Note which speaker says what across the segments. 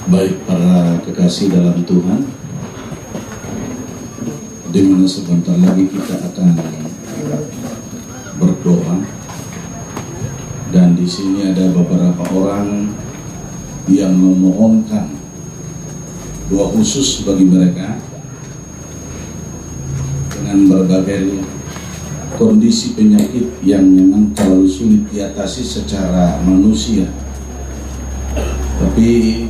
Speaker 1: Baik para kekasih dalam Tuhan, di mana sebentar lagi kita akan berdoa, dan di sini ada beberapa orang yang memohonkan doa khusus bagi mereka dengan berbagai kondisi penyakit yang memang terlalu sulit diatasi secara manusia. Tapi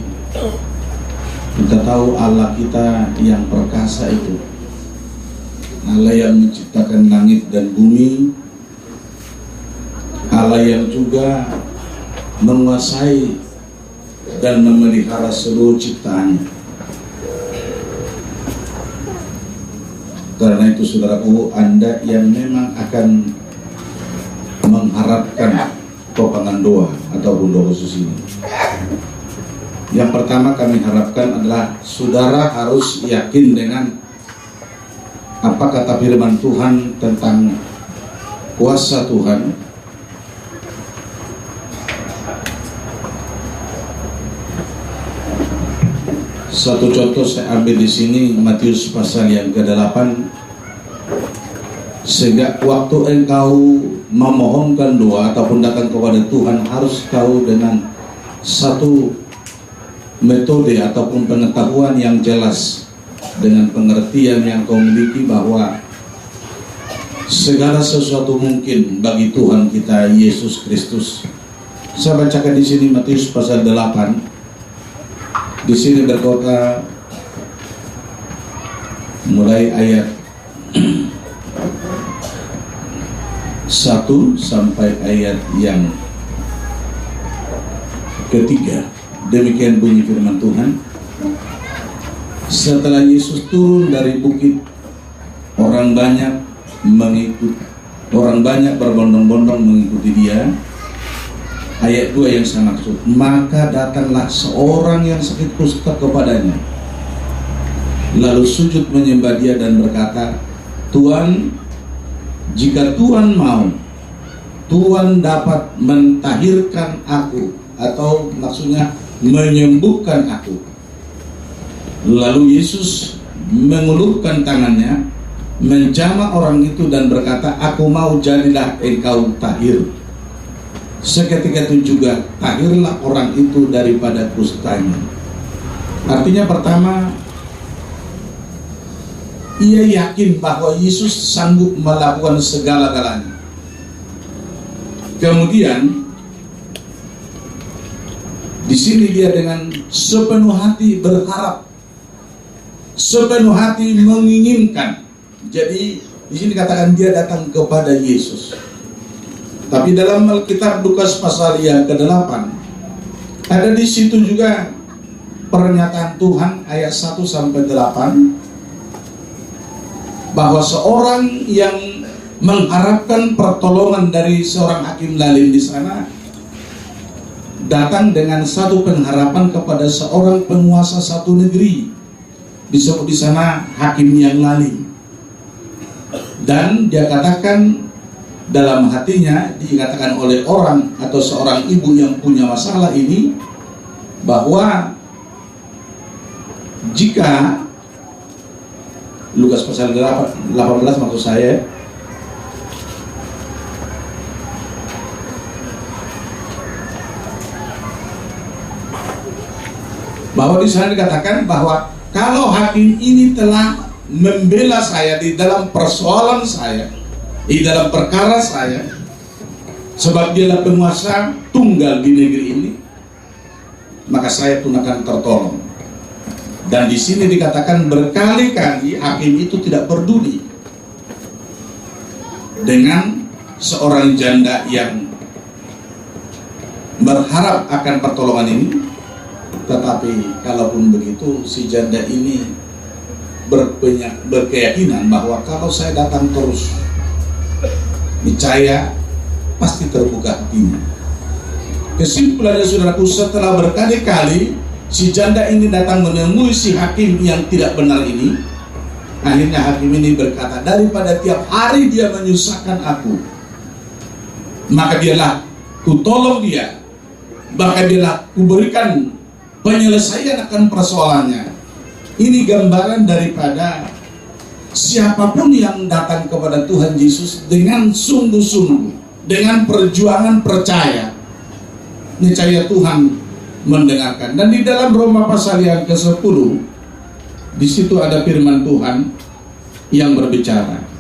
Speaker 1: kita tahu Allah kita yang perkasa itu, Allah yang menciptakan langit dan bumi, Allah yang juga menguasai dan memelihara seluruh ciptaannya. Karena itu saudaraku, Anda yang memang akan mengharapkan topangan doa ataupun doa khusus ini, yang pertama kami harapkan adalah saudara harus yakin dengan apa kata firman Tuhan tentang kuasa Tuhan. Satu contoh saya ambil di sini, Matius pasal yang ke-8. Sehingga waktu engkau memohonkan doa ataupun datang kepada Tuhan, harus kau dengan satu metode ataupun pengetahuan yang jelas, dengan pengertian yang kau miliki bahwa segala sesuatu mungkin bagi Tuhan kita Yesus Kristus. Saya bacakan di sini Matius pasal 8. Di sini berkata mulai ayat 1 sampai ayat yang ketiga. Demikian bunyi firman Tuhan. Setelah Yesus turun dari bukit, orang banyak berbondong-bondong mengikuti dia. Ayat 2 yang saya maksud, maka datanglah seorang yang sakit kusta kepadanya, lalu sujud menyembah dia dan berkata, Tuhan, jika Tuhan mau, Tuhan dapat mentahirkan aku, atau maksudnya menyembuhkan aku. Lalu Yesus mengulurkan tangannya, menjamah orang itu dan berkata, aku mau, jadilah engkau tahir. Seketika itu juga tahirlah orang itu daripada kustanya. Artinya pertama, ia yakin bahwa Yesus sanggup melakukan segala-galanya. Kemudian di sini dia dengan sepenuh hati berharap, sepenuh hati menginginkan. Jadi di sini katakan dia datang kepada Yesus. Tapi dalam Alkitab Lukas pasal yang ke-8 ada di situ juga pernyataan Tuhan ayat 1 sampai 8 bahwa seorang yang mengharapkan pertolongan dari seorang hakim lalim di sana datang dengan satu pengharapan kepada seorang penguasa satu negeri, disebut di sana hakim yang lalim. Dan dia katakan dalam hatinya, dikatakan oleh orang atau seorang ibu yang punya masalah ini, bahwa jika Lukas pasal 18 maksud saya, bahwa di sana dikatakan bahwa kalau hakim ini telah membela saya di dalam persoalan saya, di dalam perkara saya, sebab dialah penguasa tunggal di negeri ini, maka saya pun akan tertolong. Dan di sini dikatakan berkali-kali hakim itu tidak peduli dengan seorang janda yang berharap akan pertolongan ini. Tetapi kalaupun begitu, si janda ini berkeyakinan bahwa kalau saya datang terus, niscaya pasti terbuka hatinya. Kesimpulannya saudaraku, setelah berkali-kali si janda ini datang menemui si hakim yang tidak benar ini, akhirnya hakim ini berkata, daripada tiap hari dia menyusahkan aku, maka biarlah ku tolong dia, bahkan biarlah ku berikan penyelesaian akan persoalannya. Ini gambaran daripada siapapun yang datang kepada Tuhan Yesus dengan sungguh-sungguh, dengan perjuangan percaya, niscaya Tuhan mendengarkan. Dan di dalam Roma pasal yang ke-10, di situ ada firman Tuhan yang berbicara.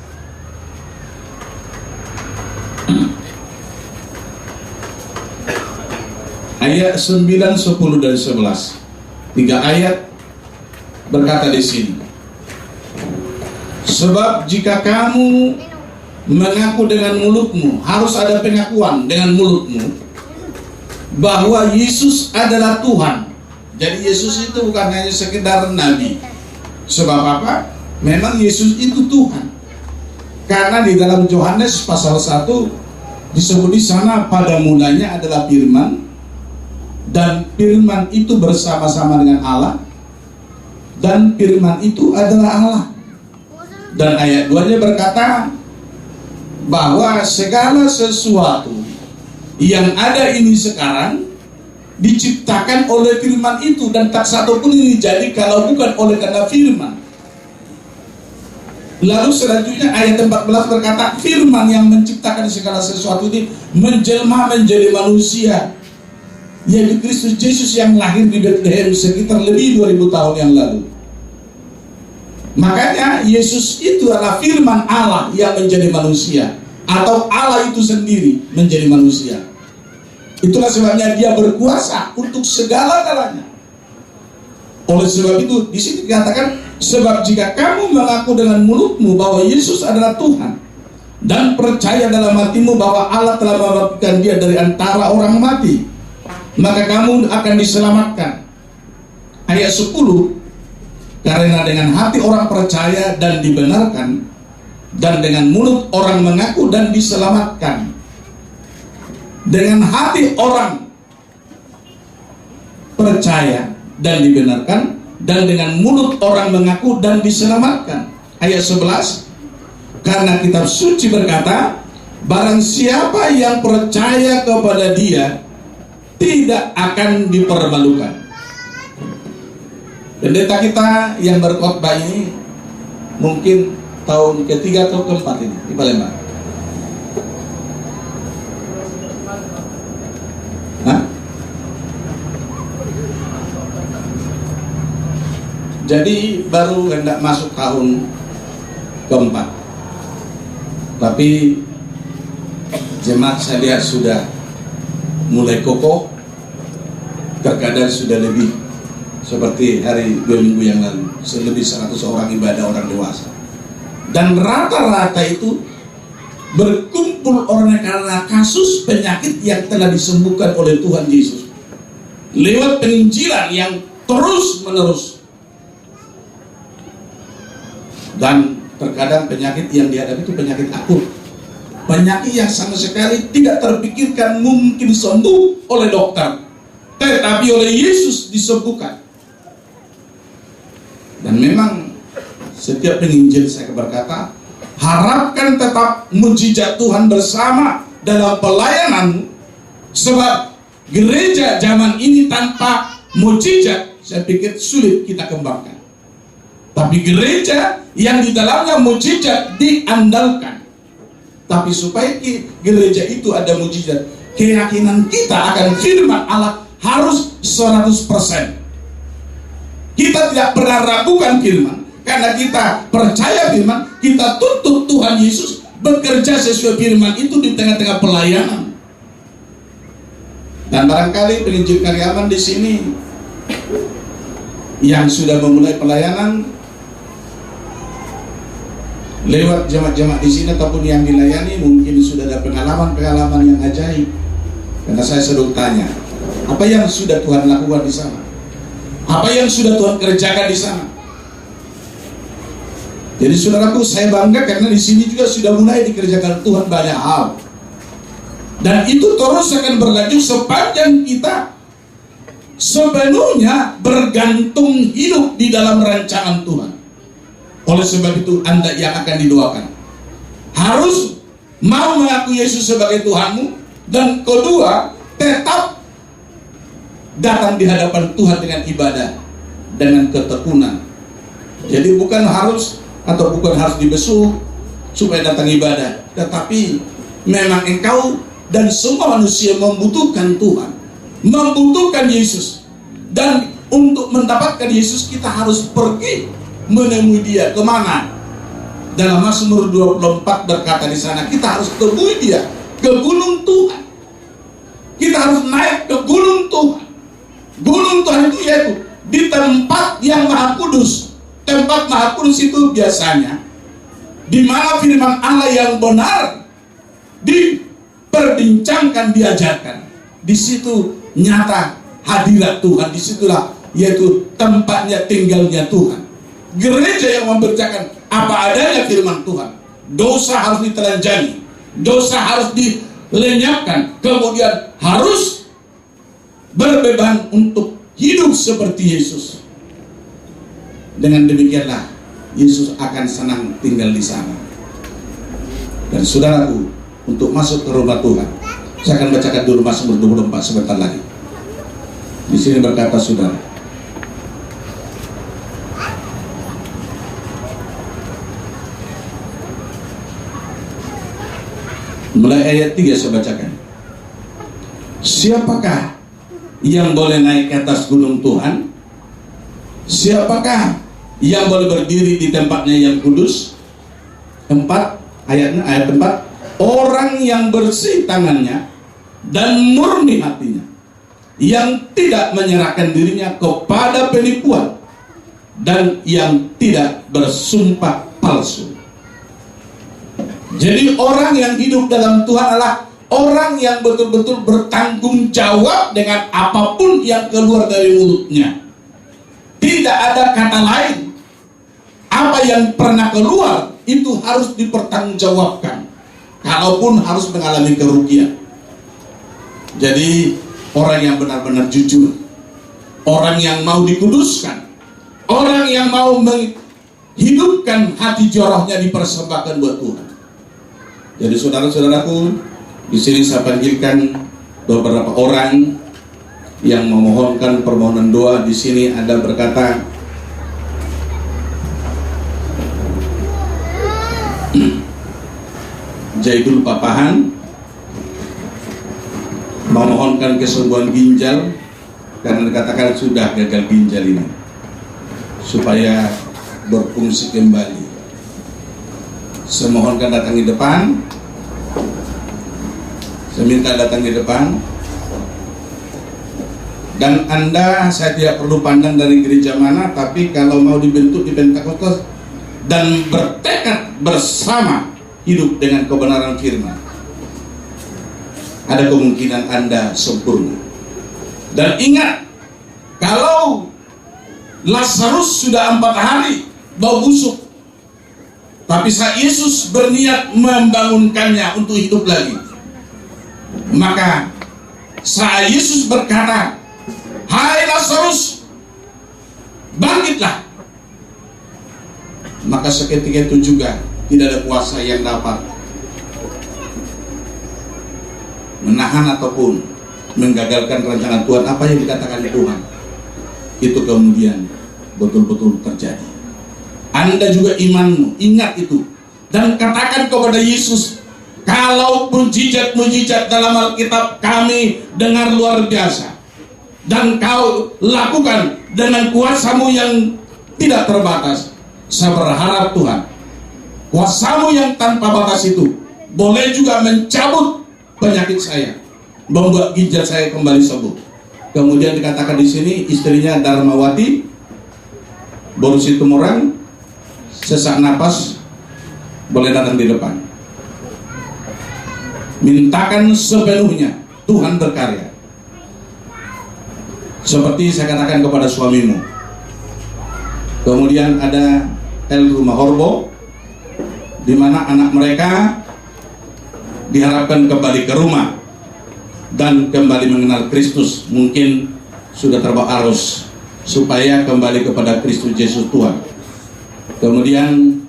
Speaker 1: Ayat 9, 10 dan 11. 3 ayat berkata di sini. Sebab jika kamu mengaku dengan mulutmu, harus ada pengakuan dengan mulutmu bahwa Yesus adalah Tuhan. Jadi Yesus itu bukan hanya sekedar nabi. Sebab apa? Memang Yesus itu Tuhan. Karena di dalam Yohanes pasal 1 disebut di sana, pada mulanya adalah firman, dan firman itu bersama-sama dengan Allah, dan firman itu adalah Allah. Dan ayat 2-nya berkata bahwa segala sesuatu yang ada ini sekarang diciptakan oleh firman itu, dan tak satu pun ini jadi kalau bukan oleh karena firman. Lalu selanjutnya ayat 14 berkata, firman yang menciptakan segala sesuatu ini menjelma menjadi manusia, yaitu Kristus Yesus yang lahir di Bethlehem sekitar lebih 2000 tahun yang lalu. Makanya Yesus itu adalah firman Allah yang menjadi manusia, atau Allah itu sendiri menjadi manusia. Itulah sebabnya dia berkuasa untuk segala-galanya. Oleh sebab itu di sini dikatakan, sebab jika kamu mengaku dengan mulutmu bahwa Yesus adalah Tuhan, dan percaya dalam hatimu bahwa Allah telah membangkitkan dia dari antara orang mati, maka kamu akan diselamatkan. Ayat 10, karena dengan hati orang percaya dan dibenarkan, dan dengan mulut orang mengaku dan diselamatkan. Dengan hati orang percaya dan dibenarkan, dan dengan mulut orang mengaku dan diselamatkan. Ayat 11, karena kitab suci berkata, barang siapa yang percaya kepada dia tidak akan dipermalukan. Pendeta kita yang berkhotbah ini mungkin tahun ketiga atau keempat ini di Palembang. Hah? Jadi baru hendak masuk tahun keempat. Tapi jemaat saya lihat sudah mulai kokoh, terkadang sudah lebih seperti hari 2 minggu yang lalu, lebih 100 orang ibadah orang dewasa. Dan rata-rata itu berkumpul orang karena kasus penyakit yang telah disembuhkan oleh Tuhan Yesus lewat penginjilan yang terus menerus. Dan terkadang penyakit yang dihadapi itu penyakit akut, penyakit yang sama sekali tidak terpikirkan mungkin sembuh oleh dokter, tetapi oleh Yesus disembuhkan. Dan memang setiap penginjil saya berkata, harapkan tetap mujizat Tuhan bersama dalam pelayanan, sebab gereja zaman ini tanpa mujizat saya pikir sulit kita kembangkan. Tapi gereja yang di dalamnya mujizat diandalkan. Tapi supaya gereja itu ada mujizat, keyakinan kita akan firman Allah harus 100%. Kita tidak pernah ragukan firman, karena kita percaya firman, kita tuntut Tuhan Yesus bekerja sesuai firman itu di tengah-tengah pelayanan. Dan barangkali penginjil karyawan di sini yang sudah memulai pelayanan lewat jemaat-jemaat di sini ataupun yang dilayani, mungkin sudah ada pengalaman-pengalaman yang ajaib. Karena saya selalu tanya, apa yang sudah Tuhan lakukan di sana? Apa yang sudah Tuhan kerjakan di sana? Jadi saudaraku, saya bangga karena di sini juga sudah mulai dikerjakan Tuhan banyak hal. Dan itu terus akan berlanjut sepanjang kita sepenuhnya bergantung hidup di dalam rancangan Tuhan. Oleh sebab itu Anda yang akan didoakan harus mau mengaku Yesus sebagai Tuhanmu, dan kedua tetap datang di hadapan Tuhan dengan ibadah, dengan ketekunan. Jadi bukan harus dibesuk supaya datang ibadah, tetapi memang engkau dan semua manusia membutuhkan Tuhan, membutuhkan Yesus. Dan untuk mendapatkan Yesus kita harus pergi menemui Dia. Kemana? Dalam Mazmur 24 berkata di sana, kita harus temui Dia ke gunung Tuhan. Kita harus naik ke gunung Tuhan. Gunung Tuhan itu yaitu di tempat yang maha kudus. Tempat maha kudus itu biasanya di mana firman Allah yang benar diperbincangkan, diajarkan. Di situ nyata hadirat Tuhan. Disitulah yaitu tempatnya tinggalnya Tuhan. Gereja yang memberitakan apa adanya firman Tuhan. Dosa harus ditelanjangi, dosa harus dilenyapkan, kemudian harus berbeban untuk hidup seperti Yesus. Dengan demikianlah Yesus akan senang tinggal di sana. Dan saudaraku, untuk masuk ke rumah Tuhan, saya akan bacakan dulu Mazmur 24 sebentar lagi. Di sini berkata saudara, mulai ayat 3 saya bacakan. Siapakah yang boleh naik ke atas gunung Tuhan? Siapakah yang boleh berdiri di tempatnya yang kudus? 4 ayatnya, ayat 4. Orang yang bersih tangannya dan murni hatinya, yang tidak menyerahkan dirinya kepada penipuan, dan yang tidak bersumpah palsu. Jadi orang yang hidup dalam Tuhan adalah orang yang betul-betul bertanggung jawab dengan apapun yang keluar dari mulutnya. Tidak ada kata lain. Apa yang pernah keluar itu harus dipertanggungjawabkan, kalaupun harus mengalami kerugian. Jadi orang yang benar-benar jujur, orang yang mau dikuduskan, orang yang mau menghidupkan hati jorohnya dipersembahkan buat Tuhan. Jadi saudara-saudaraku, di sini saya panggilkan beberapa orang yang memohonkan permohonan doa. Di sini ada berkata, Jaidul Papahan memohonkan kesembuhan ginjal karena dikatakan sudah gagal ginjal ini, supaya berfungsi kembali. Saya mohonkan datang di depan. Saya minta datang di depan. Dan Anda, saya tidak perlu pandang dari gereja mana, tapi kalau mau dibentuk di Pentakosta dan bertekad bersama hidup dengan kebenaran firman, ada kemungkinan Anda sempurna. Dan ingat, kalau Lazarus sudah 4 hari bau busuk, tapi saat Yesus berniat membangunkannya untuk hidup lagi, maka saat Yesus berkata, "Hai Lazarus, bangkitlah," maka seketika itu juga tidak ada kuasa yang dapat menahan ataupun menggagalkan rencana Tuhan. Apa yang dikatakan Tuhan itu kemudian betul-betul terjadi. Anda juga imanmu, ingat itu, dan katakan kepada Yesus, kalau mujizat-mujizat dalam Alkitab kami dengar luar biasa, dan kau lakukan dengan kuasamu yang tidak terbatas, saya berharap Tuhan, kuasamu yang tanpa batas itu boleh juga mencabut penyakit saya, membuat ginjal saya kembali sembuh. Kemudian dikatakan di sini istrinya Darmawati, Borusi Tumorang, sesak napas, boleh datang di depan. Mintakan sepenuhnya, Tuhan berkarya. Seperti saya katakan kepada suamimu. Kemudian ada El Rumah Horbo, di mana anak mereka diharapkan kembali ke rumah dan kembali mengenal Kristus. Mungkin sudah terbawa arus supaya kembali kepada Kristus Yesus Tuhan. Kemudian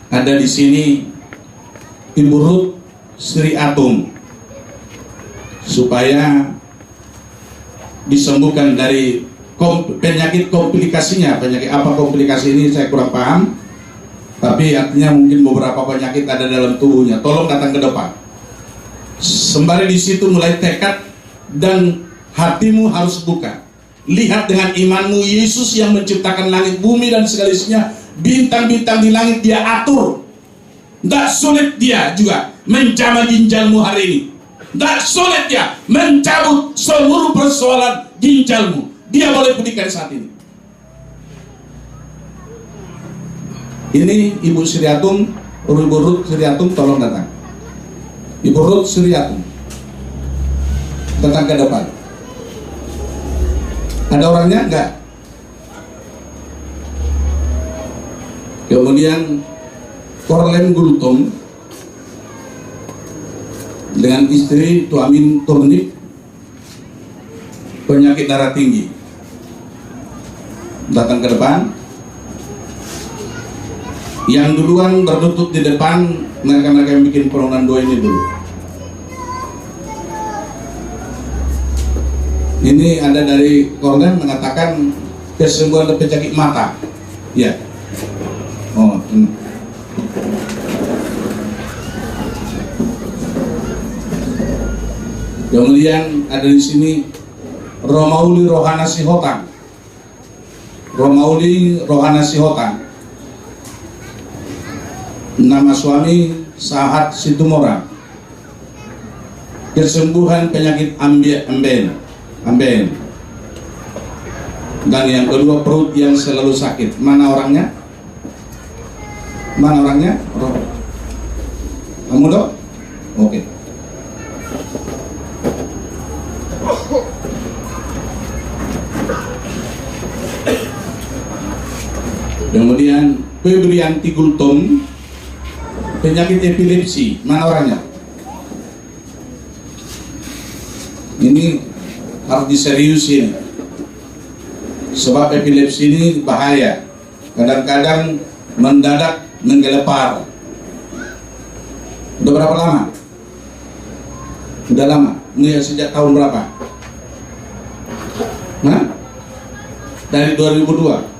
Speaker 1: ada di sini Ibu Ruth Sri Atung, supaya disembuhkan dari penyakit komplikasinya. Penyakit apa komplikasi ini saya kurang paham, tapi artinya mungkin beberapa penyakit ada dalam tubuhnya. Tolong datang ke depan. Sembari di situ mulai tekad dan hatimu harus buka. Lihat dengan imanmu Yesus yang menciptakan langit, bumi dan segala isinya, bintang-bintang di langit dia atur. Tidak sulit dia juga menjamah ginjalmu hari ini. Tidak sulit dia mencabut seluruh persoalan ginjalmu. Dia boleh pulihkan saat ini. Ini Ibu Sriatum, Ibu Ruth Sriatum, tolong datang. Ibu Ruth Sriatum, datang ke depan. Ada orangnya? Enggak. Kemudian Korlen Gultom dengan istri Tuamin Turnip, penyakit darah tinggi, datang ke depan. Yang duluan berlutut di depan, mereka-mereka yang bikin permohonan doa ini dulu. Ini ada dari Korlen mengatakan kesembuhan dari penyakit mata. Ya. Oh, ini. Kemudian ada di sini Romauli Rohana Sihotan. Romauli Rohana Sihotan. Nama suami Sahat Situmora. Kesembuhan penyakit amben. Dan yang kedua perut yang selalu sakit. Mana orangnya? Mana orangnya? Kamu dok? Oke. Kemudian Febrianti Gultom, penyakit epilepsi. Mana orangnya? Ini harus diseriusin, sebab epilepsi ini bahaya. Kadang-kadang mendadak menggelepar. Udah berapa lama? Udah lama. Ini sejak tahun berapa? Nah, dari 2002.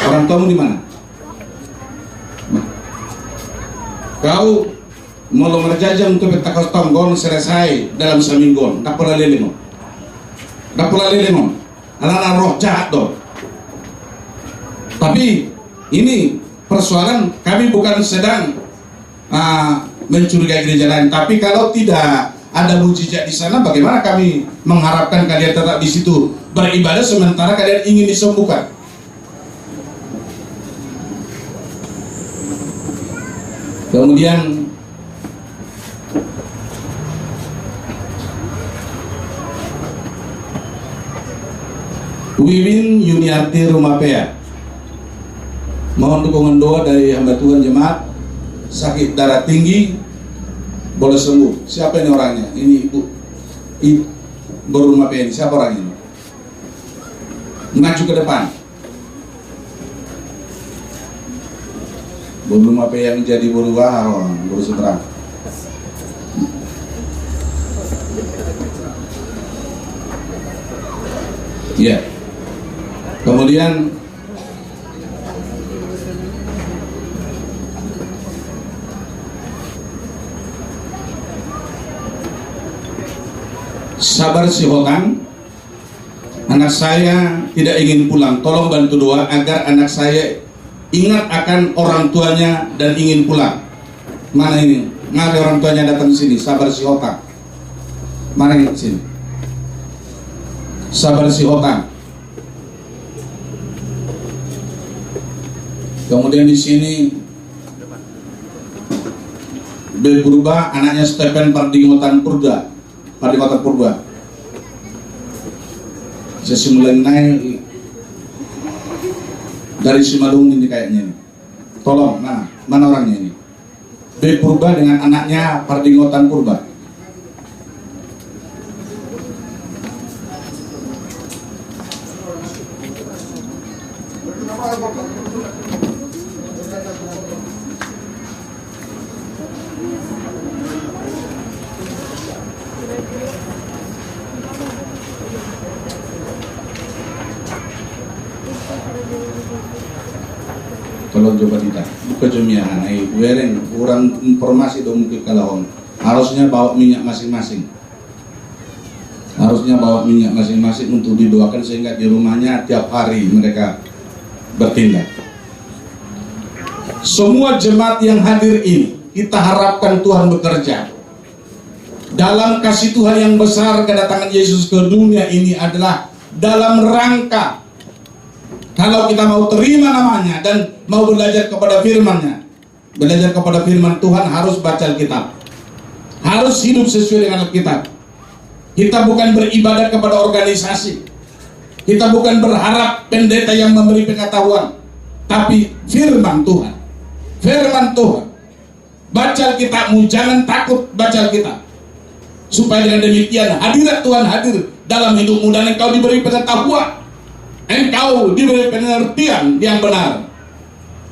Speaker 1: Orang tuamu di mana? Kau mau merjajah untuk bertakos tonggon selesai dalam seminggu. Tak pula lelemo. Anak-anak roh jahat dong. Tapi ini persoalan, kami bukan sedang mencurigai gereja lain. Tapi kalau tidak ada mujizat di sana, bagaimana kami mengharapkan kalian tetap di situ beribadah sementara kalian ingin disembuhkan? Kemudian Wiwin Yuniarti Rumapea, mohon dukungan doa dari hamba Tuhan jemaat. Sakit darah tinggi boleh sembuh. Siapa ini orangnya? Ini Ibu Rumapea ini. Siapa orangnya ini? Maju ke depan. Belum apa yang jadi buru baron, buru seberang. Ya. Kemudian Sabar Sihotan, anak saya tidak ingin pulang. Tolong bantu doa agar anak saya ingat akan orang tuanya dan ingin pulang. Mana ini? Nggak ada orang tuanya datang ke sini. Sabar Sihotan. Mana ini sini? Sabar Sihotan. Kemudian di sini berubah anaknya Stephen Pardingotan Purba. Saya mulai naik dari Simalung ini kayaknya ini. Tolong, mana orangnya ini? B Purba dengan anaknya Pardingotan Purba. Kalau coba tidak kejumiahan, wereng kurang informasi dong mungkin kalau harusnya bawa minyak masing-masing. Harusnya bawa minyak masing-masing untuk didoakan sehingga di rumahnya tiap hari mereka bertindak. Semua jemaat yang hadir ini kita harapkan Tuhan bekerja. Dalam kasih Tuhan yang besar, kedatangan Yesus ke dunia ini adalah dalam rangka kalau kita mau terima namanya dan mau belajar kepada firman-Nya. Belajar kepada firman Tuhan harus baca Alkitab. Harus hidup sesuai dengan Alkitab. Kita bukan beribadah kepada organisasi. Kita bukan berharap pendeta yang memberi pengetahuan, tapi firman Tuhan. Firman Tuhan. Baca Alkitabmu, jangan takut baca Alkitab. Supaya dengan demikian hadirat Tuhan hadir dalam hidupmu dan engkau diberi pengetahuan. Engkau diberi pengertian yang benar.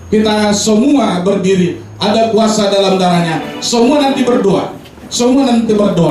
Speaker 1: Kita semua berdiri, ada kuasa dalam darahnya. Semua nanti berdoa. Semua nanti berdoa.